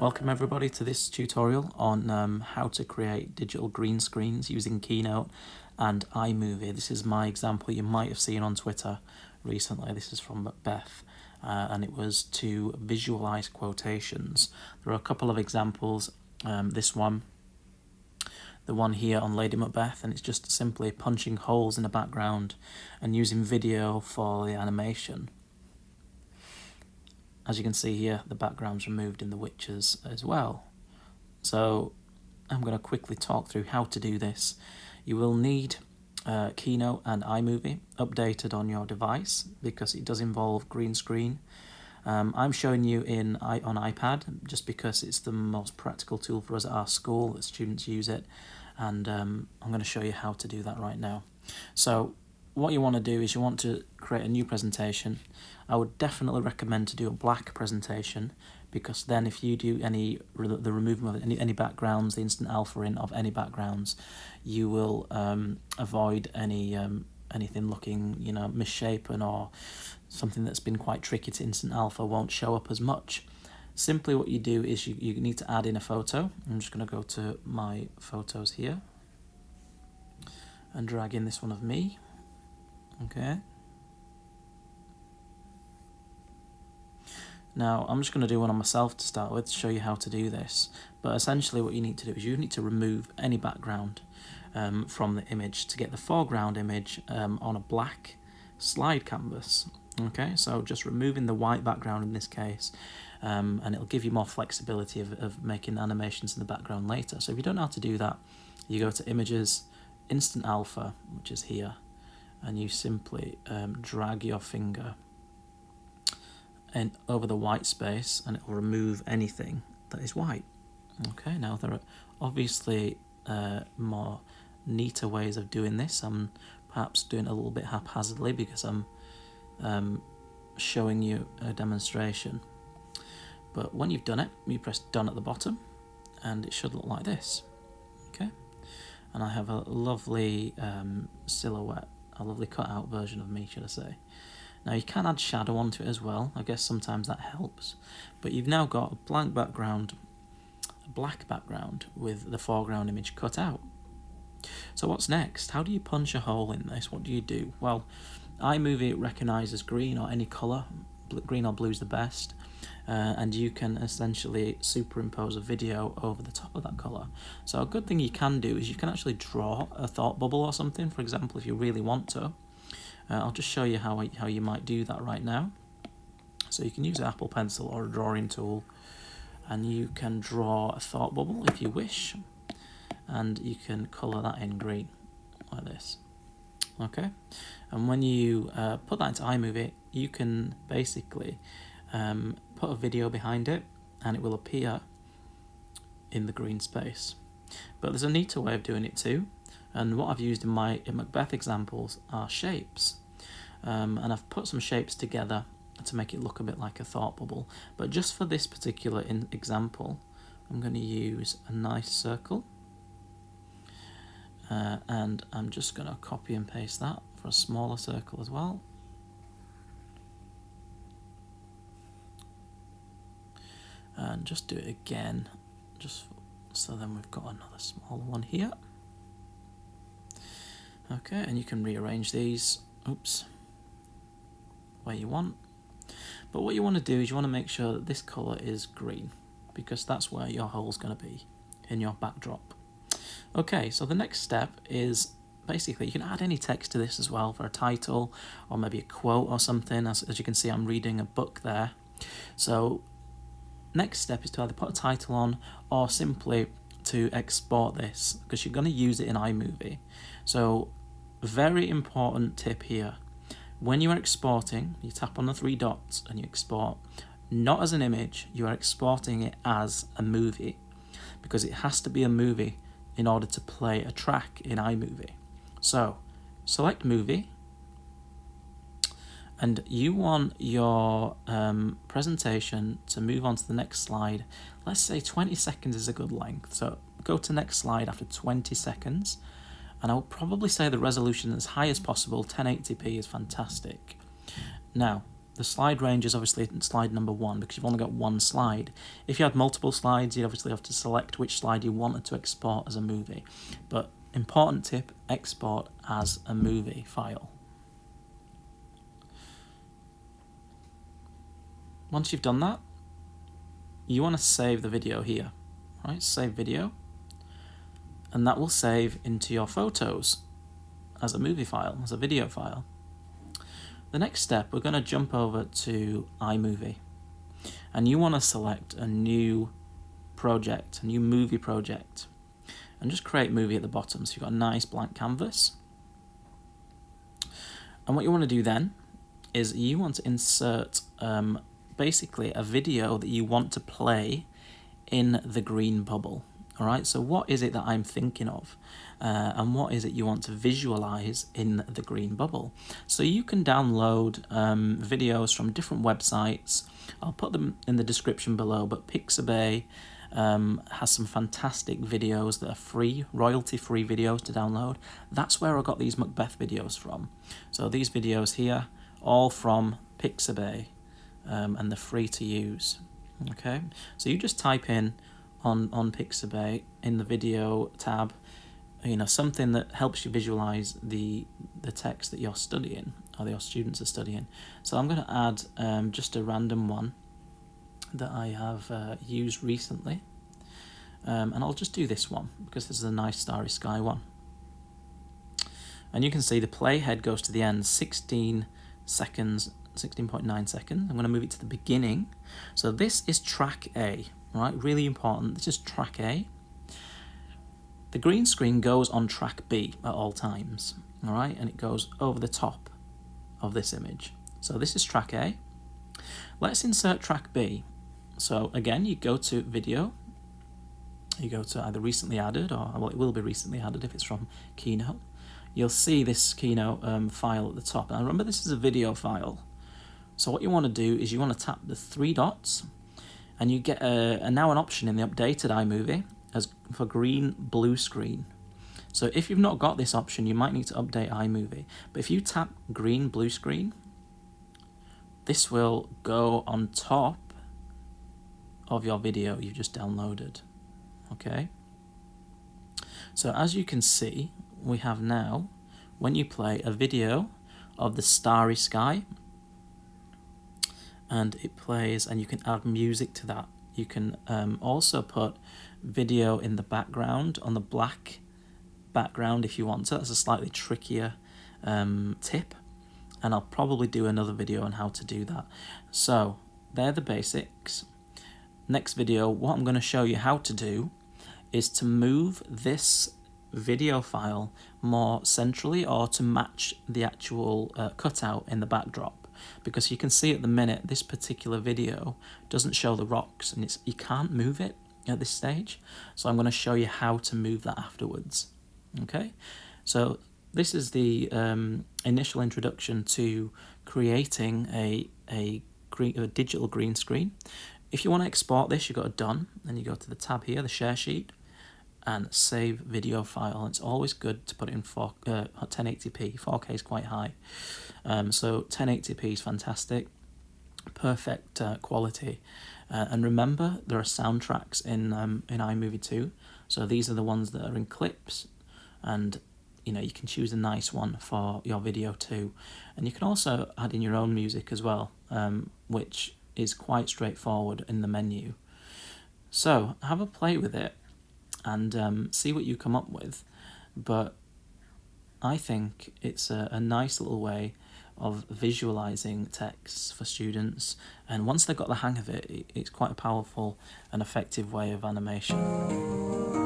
Welcome everybody to this tutorial on how to create digital green screens using Keynote and iMovie. This is my example you might have seen on Twitter recently. This is from Macbeth and it was to visualize quotations. There are a couple of examples, this one, the one here on Lady Macbeth, and it's just simply punching holes in the background and using video for the animation. As you can see here, the background's removed in the witches as well. So I'm going to quickly talk through how to do this. You will need Keynote and iMovie updated on your device because it does involve green screen. I'm showing you on iPad just because it's the most practical tool for us at our school, that students use it, and I'm going to show you how to do that right now. So what you want to do is you want to create a new presentation. I would definitely recommend to do a black presentation, because then if you do the removal of any backgrounds, the instant alpha in of any backgrounds, you will avoid anything looking misshapen, or something that's been quite tricky to instant alpha won't show up as much. Simply what you do is you need to add in a photo. I'm just going to go to my photos here and drag in this one of me. Okay. Now I'm just going to do one on myself to start with to show you how to do this. But essentially what you need to do is you need to remove any background from the image to get the foreground image on a black slide canvas. Okay, so just removing the white background in this case, and it'll give you more flexibility of making animations in the background later. So if you don't know how to do that, you go to Images, Instant Alpha, which is here, and you simply drag your finger and over the white space, and it will remove anything that is white. Okay, now there are obviously more neater ways of doing this. I'm perhaps doing it a little bit haphazardly because I'm showing you a demonstration. But when you've done it, you press done at the bottom and it should look like this. Okay, and I have a lovely silhouette, a lovely cut out version of me, should I say. Now you can add shadow onto it as well. I guess sometimes that helps. But you've now got a blank background, a black background with the foreground image cut out. So what's next? How do you punch a hole in this? What do you do? Well, iMovie recognises green or any colour. Green or blue is the best. And you can essentially superimpose a video over the top of that colour. So a good thing you can do is you can actually draw a thought bubble or something, for example, if you really want to. I'll just show you how you might do that right now. So you can use an Apple Pencil or a drawing tool, and you can draw a thought bubble if you wish, and you can colour that in green like this. Okay, and when you put that into iMovie, you can basically put a video behind it and it will appear in the green space. But there's a neater way of doing it too, and what I've used in Macbeth examples are shapes, and I've put some shapes together to make it look a bit like a thought bubble. But just for this particular example, I'm going to use a nice circle, and I'm just going to copy and paste that for a smaller circle as well. And just do it again, just so then we've got another smaller one here. Okay, and you can rearrange these, where you want. But what you want to do is you want to make sure that this colour is green, because that's where your hole's going to be in your backdrop. Okay, so the next step is basically you can add any text to this as well for a title or maybe a quote or something. As you can see, I'm reading a book there. So next step is to either put a title on or simply to export this, because you're going to use it in iMovie. So very important tip here. When you are exporting, you tap on the three dots and you export, not as an image, you are exporting it as a movie, because it has to be a movie in order to play a track in iMovie. So select movie, and you want your presentation to move on to the next slide. Let's say 20 seconds is a good length. So go to next slide after 20 seconds. And I would probably say the resolution as high as possible. 1080p is fantastic. Now, The slide range is obviously slide number 1 because you've only got one slide. If you had multiple slides, you'd obviously have to select which slide you wanted to export as a movie. But important tip, export as a movie file. Once you've done that, you want to save the video here, right? Save video, and that will save into your photos as a movie file, as a video file. The next step, we're going to jump over to iMovie, and you want to select a new project, a new movie project, and just create movie at the bottom. So you've got a nice blank canvas. And what you want to do then is you want to insert basically a video that you want to play in the green bubble. All right, so what is it that I'm thinking of? And what is it you want to visualize in the green bubble? So you can download videos from different websites. I'll put them in the description below, but Pixabay has some fantastic videos that are free, royalty-free videos to download. That's where I got these Macbeth videos from. So these videos here, all from Pixabay, and they're free to use. Okay, so you just type in on Pixabay in the video tab, you know, something that helps you visualize the text that you're studying or that your students are studying. So I'm going to add just a random one that I have used recently, and I'll just do this one because this is a nice starry sky one. And you can see the playhead goes to the end, 16 seconds, 16.9 seconds. I'm going to move it to the beginning. So this is track A, right? Really important. This is track A. The green screen goes on track B at all times, all right? And it goes over the top of this image. So this is track A. Let's insert track B. So again, you go to video. You go to either recently added or, well, it will be recently added if it's from Keynote. You'll see this Keynote file at the top. Now remember, this is a video file. So what you want to do is you want to tap the 3 dots, and you get now an option in the updated iMovie as for green blue screen. So if you've not got this option, you might need to update iMovie. But if you tap green blue screen, this will go on top of your video you've just downloaded. Okay. So as you can see, we have now, when you play a video of the starry sky, and it plays, and you can add music to that. You can also put video in the background, on the black background if you want to. That's a slightly trickier tip, and I'll probably do another video on how to do that. So they're the basics. Next video, what I'm going to show you how to do is to move this video file more centrally, or to match the actual cutout in the backdrop. Because you can see at the minute this particular video doesn't show the rocks, and you can't move it at this stage. So I'm going to show you how to move that afterwards. Okay, so this is the initial introduction to creating a digital green screen. If you want to export this, you go to Done, and you go to the tab here, the Share Sheet, and Save Video File. It's always good to put it in 1080p. 4K is quite high. So 1080p is fantastic, perfect quality. And remember, there are soundtracks in iMovie too. So these are the ones that are in clips, and you know, you can choose a nice one for your video too. And you can also add in your own music as well, which is quite straightforward in the menu. So have a play with it and see what you come up with. But I think it's a nice little way of visualizing text for students, and once they've got the hang of it, it's quite a powerful and effective way of animation.